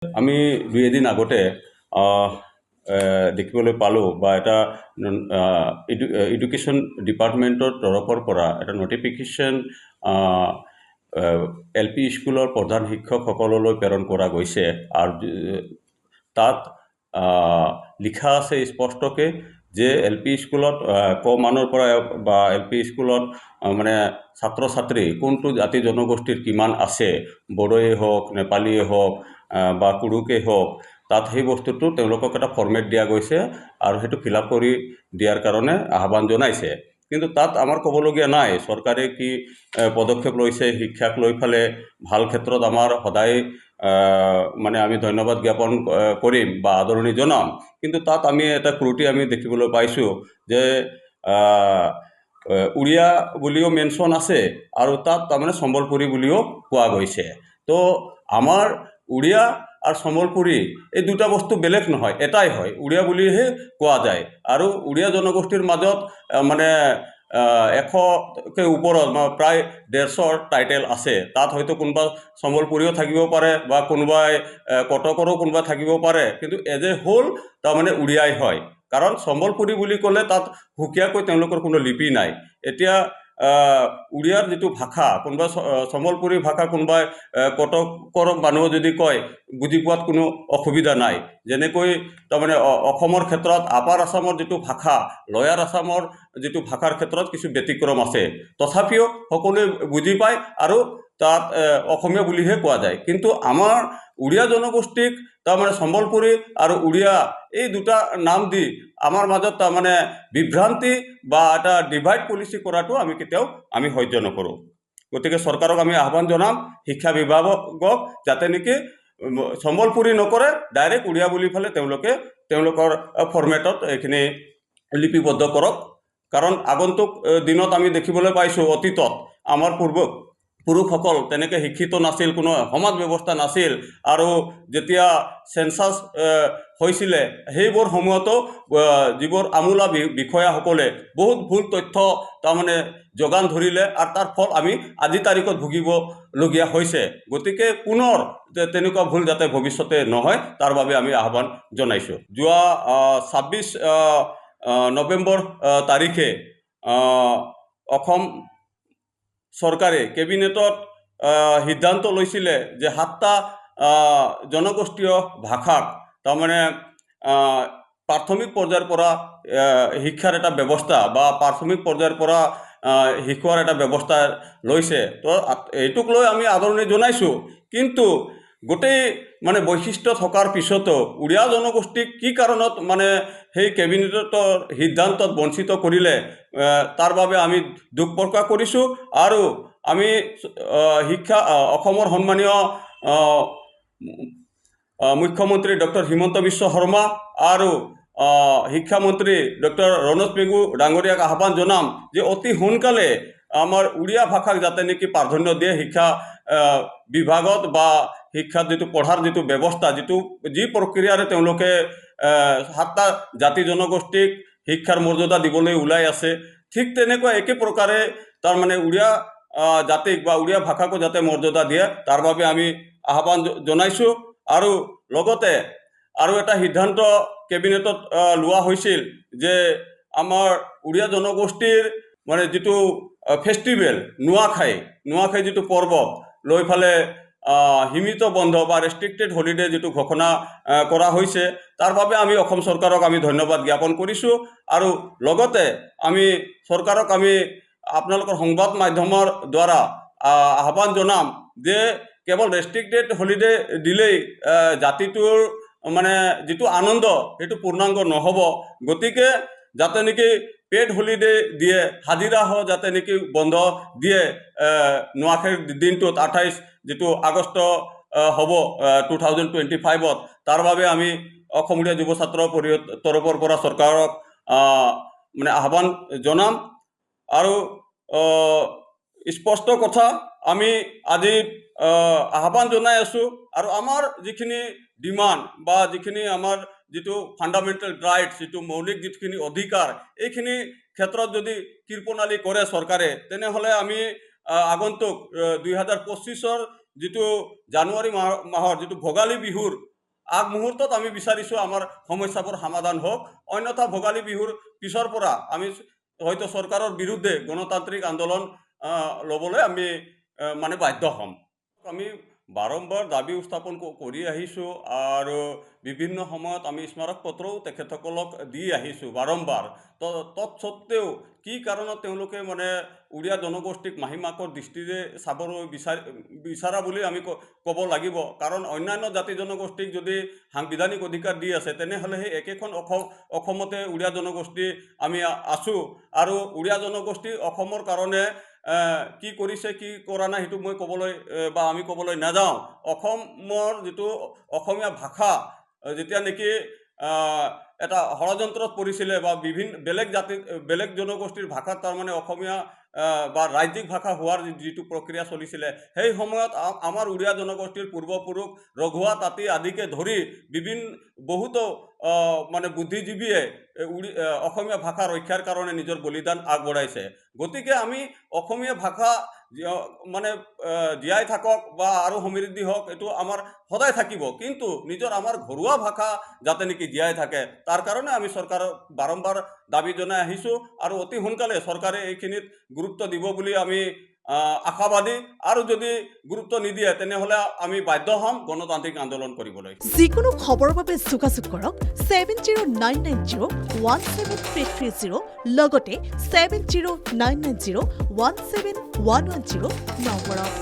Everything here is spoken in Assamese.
আমি দুই এদিন আগতে দেখিবলৈ পালোঁ বা এটা এডুকেশ্যন ডিপাৰ্টমেণ্টৰ তৰফৰ পৰা এটা নটিফিকেশ্যন LP স্কুলৰ প্ৰধান শিক্ষকসকললৈ প্ৰেৰণ কৰা গৈছে আৰু তাত লিখা আছে স্পষ্টকৈ যে LP স্কুলত কমানৰ পৰা বা LP স্কুলত মানে ছাত্ৰ ছাত্ৰী কোনটো জাতি জনগোষ্ঠীৰ কিমান আছে, বড়োৱে হওক, নেপালীয়ে হওক বা কুৰুকেই হওক, তাত সেই বস্তুটো তেওঁলোকক এটা ফৰ্মেট দিয়া গৈছে আৰু সেইটো ফিল আপ কৰি দিয়াৰ কাৰণে আহ্বান জনাইছে। কিন্তু তাত আমাৰ ক'বলগীয়া নাই চৰকাৰে কি পদক্ষেপ লৈছে শিক্ষাক লৈ ফালে ভাল ক্ষেত্ৰত আমাৰ সদায় মানে আমি ধন্যবাদ জ্ঞাপন কৰিম বা আদৰণি জনাম। কিন্তু তাত আমি এটা ত্ৰুটি আমি দেখিবলৈ পাইছোঁ যে উড়িয়া বুলিও মেনশ্যন আছে আৰু তাত তাৰমানে সম্বলপুৰী বুলিও কোৱা গৈছে। তো আমাৰ উড়িয়া আৰু সম্বলপুৰী এই দুটা বস্তু বেলেগ নহয়, এটাই হয়, উড়িয়া বুলিহে কোৱা যায়। আৰু উড়িয়া জনগোষ্ঠীৰ মাজত মানে 100কে ওপৰত প্ৰায় 150ৰ টাইটেল আছে। তাত হয়তো কোনোবা সম্বলপুৰীও থাকিব পাৰে বা কোনোবাই কটকৰো কোনোবা থাকিব পাৰে, কিন্তু এজ এ হোল তাৰমানে উড়িয়াই হয়। কাৰণ সম্বলপুৰী বুলি ক'লে তাত সুকীয়াকৈ তেওঁলোকৰ কোনো লিপি নাই। এতিয়া উড়িয়াৰ যিটো ভাষা, কোনোবা সম্বলপুৰী ভাষা কোনোবাই কটকৰ মানুহ যদি কয় বুজি পোৱাত কোনো অসুবিধা নাই। যেনেকৈ তাৰমানে অসমৰ ক্ষেত্ৰত আপাৰ আছামৰ যিটো ভাষা, লয়াৰ আছামৰ যিটো ভাষাৰ ক্ষেত্ৰত কিছু ব্যতিক্ৰম আছে, তথাপিও সকলোৱে বুজি পায় আৰু তাত অসমীয়া বুলিহে কোৱা যায়। কিন্তু আমাৰ উড়িয়া জনগোষ্ঠীক তাৰমানে সম্বলপুৰী আৰু উড়িয়া এই দুটা নাম দি আমাৰ মাজত তাৰমানে বিভ্ৰান্তি বা এটা ডিভাইড পলিচি কৰাটো আমি কেতিয়াও সহ্য নকৰোঁ। গতিকে চৰকাৰক আমি আহ্বান জনাম, শিক্ষা বিভাগক যাতে নেকি সম্বলপুৰী নকৰে, ডাইৰেক্ট উড়িয়া বুলি ফালে তেওঁলোকৰ ফৰ্মেটত এইখিনি লিপিবদ্ধ কৰক। কাৰণ আগন্তুক দিনত আমি দেখিবলৈ পাইছোঁ অতীতত আমাৰ পুৰুষসকল তেনেকৈ শিক্ষিত নাছিল, কোনো সমাজ ব্যৱস্থা নাছিল। আৰু যেতিয়া চেঞ্চাছ হৈছিলে সেইবোৰ সময়তো যিবোৰ আমোলা বিষয়াসকলে বহুত ভুল তথ্য তাৰমানে যোগান ধৰিলে আৰু তাৰ ফল আমি আজি তাৰিখত ভুগিবলগীয়া হৈছে। গতিকে পুনৰ তেনেকুৱা ভুল যাতে ভৱিষ্যতে নহয় তাৰ বাবে আমি আহ্বান জনাইছোঁ। যোৱা 26 নৱেম্বৰ তাৰিখে অসম চৰকাৰে কেবিনেটত সিদ্ধান্ত লৈছিলে যে 7টা জনগোষ্ঠীয় ভাষাক তাৰমানে প্ৰাথমিক পৰ্যায়ৰ পৰা শিক্ষাৰ এটা ব্যৱস্থা বা প্ৰাথমিক পৰ্যায়ৰ পৰা শিকোৱাৰ এটা ব্যৱস্থা লৈছে। তো এইটোক লৈ আমি আদৰণি জনাইছোঁ। কিন্তু গোটেই মানে বৈশিষ্ট্য থকাৰ পিছতো উড়িয়া জনগোষ্ঠীক কি কাৰণত মানে সেই কেবিনেটৰ সিদ্ধান্তত বঞ্চিত কৰিলে তাৰ বাবে আমি দুখ প্ৰকাশ কৰিছোঁ। আৰু আমি অসমৰ সন্মানীয় মুখ্যমন্ত্ৰী ডক্টৰ হিমন্ত বিশ্ব শৰ্মা আৰু শিক্ষামন্ত্ৰী ডক্টৰ ৰণোজ পেগু ডাঙৰীয়াক আহ্বান জনাম যে অতি সোনকালে আমাৰ উড়িয়া ভাষাক যাতে নেকি প্ৰাধান্য দিয়ে শিক্ষা বিভাগত বা শিক্ষাত যিটো পঢ়াৰ যিটো ব্যৱস্থা, যি প্ৰক্ৰিয়াৰে তেওঁলোকে 7টা জাতি জনগোষ্ঠীক শিক্ষাৰ মৰ্যাদা দিবলৈ ওলাই আছে, ঠিক তেনেকুৱা একে প্ৰকাৰে তাৰমানে উড়িয়া জাতিক বা উড়িয়া ভাষাকো যাতে মৰ্যাদা দিয়ে তাৰ বাবে আমি আহ্বান জনাইছোঁ। আৰু লগতে আৰু এটা সিদ্ধান্ত কেবিনেটত লোৱা হৈছিল যে আমাৰ উড়িয়া জনগোষ্ঠীৰ মানে যিটো ফেষ্টিভেল নুৱাখাই যিটো পৰ্ব লৈ ফালে সীমিত বন্ধ বা ৰেষ্ট্ৰিক্টেড হলিডে যিটো ঘোষণা কৰা হৈছে তাৰ বাবে আমি অসম চৰকাৰক আমি ধন্যবাদ জ্ঞাপন কৰিছোঁ। আৰু লগতে আমি চৰকাৰক আমি আপোনালোকৰ সংবাদ মাধ্যমৰ দ্বাৰা আহ্বান জনাম যে কেৱল ৰেষ্ট্ৰিক্টেড হলিডে দিলেই জাতিটোৰ মানে যিটো আনন্দ সেইটো পূৰ্ণাংগ নহ'ব। গতিকে যাতে নেকি পেড হলিডে দিয়ে, হাজিৰা যাতে নেকি বন্ধ দিয়ে নুৱাখাইৰ দিনটোত 28 যিটো আগষ্ট হ'ব 2025ত, তাৰ বাবে আমি অসমীয়া যুৱ ছাত্ৰ পৰিষদৰ তৰফৰ পৰা চৰকাৰক মানে আহ্বান জনাম। আৰু স্পষ্ট কথা আমি আজি আহ্বান জনাই আছোঁ। আৰু আমাৰ যিখিনি ডিমাণ্ড বা যিখিনি আমাৰ যিটো ফাণ্ডামেণ্টেল ৰাইটছ, যিটো মৌলিক যিখিনি অধিকাৰ, এইখিনি ক্ষেত্ৰত যদি কৃপণালি কৰে চৰকাৰে, তেনেহ'লে আমি আগন্তুক 2025ৰ যিটো জানুৱাৰী মাহৰ যিটো ভোগালী বিহুৰ আগমুহূৰ্তত আমি বিচাৰিছোঁ আমাৰ সমস্যাবোৰ সমাধান হওক, অন্যথা ভোগালী বিহুৰ পিছৰ পৰা আমি হয়তো চৰকাৰৰ বিৰুদ্ধে গণতান্ত্ৰিক আন্দোলন ল'বলৈ আমি মানে বাধ্য হ'ম। আমি বাৰম্বাৰ দাবী উত্থাপন কৰি আহিছোঁ আৰু বিভিন্ন সময়ত আমি স্মাৰক পত্ৰও তেখেতসকলক দি আহিছোঁ বাৰম্বাৰ। তৎসত্ত্বেও কি কাৰণত তেওঁলোকে মানে উড়িয়া জনগোষ্ঠীক মাহীমাকৰ দৃষ্টিৰে চাবলৈ বিচাৰা বুলি আমি ক'ব লাগিব। কাৰণ অন্যান্য জাতি জনগোষ্ঠীক যদি সাংবিধানিক অধিকাৰ দি আছে, তেনেহ'লে সেই একেখন অসমতে উড়িয়া জনগোষ্ঠী আমি আছোঁ। আৰু উড়িয়া জনগোষ্ঠী অসমৰ কাৰণে কি কৰিছে কি কৰা নাই সেইটো মই ক'বলৈ বা আমি ক'বলৈ নাযাওঁ। অসমৰ যিটো অসমীয়া ভাষা যেতিয়া নেকি এটা ষড়যন্ত্ৰত পৰিছিলে বা বেলেগ জনগোষ্ঠীৰ ভাষাত তাৰমানে অসমীয়া বা ৰাজ্যিক ভাষা হোৱাৰ যিটো প্ৰক্ৰিয়া চলিছিলে, সেই সময়ত আমাৰ উড়িয়া জনগোষ্ঠীৰ পূৰ্বপুৰুষ ৰঘুৱা তাঁতী আদিকে ধৰি বহুতো মানে বুদ্ধিজীৱীয়ে অসমীয়া ভাষা ৰক্ষাৰ কাৰণে নিজৰ বলিদান আগবঢ়াইছে। গতিকে আমি অসমীয়া ভাষা মানে জীয়াই থাকক বা আৰু সমৃদ্ধি হওক, এইটো আমাৰ সদায় থাকিব, কিন্তু নিজৰ আমাৰ ঘৰুৱা ভাষা যাতে নেকি জীয়াই থাকে, তাৰ কাৰণে আমি চৰকাৰক বাৰম্বাৰ দাবী জনাই আহিছোঁ। আৰু অতি সোনকালে চৰকাৰে এইখিনিত গুৰুত্ব দিব বুলি আমি আশাবাদী। আৰু যদি গুৰুত্ব নিদিয়ে তেনেহ'লে আমি বাধ্য হ'ম গণতান্ত্ৰিক আন্দোলন কৰিবলৈ। যিকোনো খবৰৰ বাবে যোগাযোগ কৰক 7099017330 লগতে 7099017110 নম্বৰত।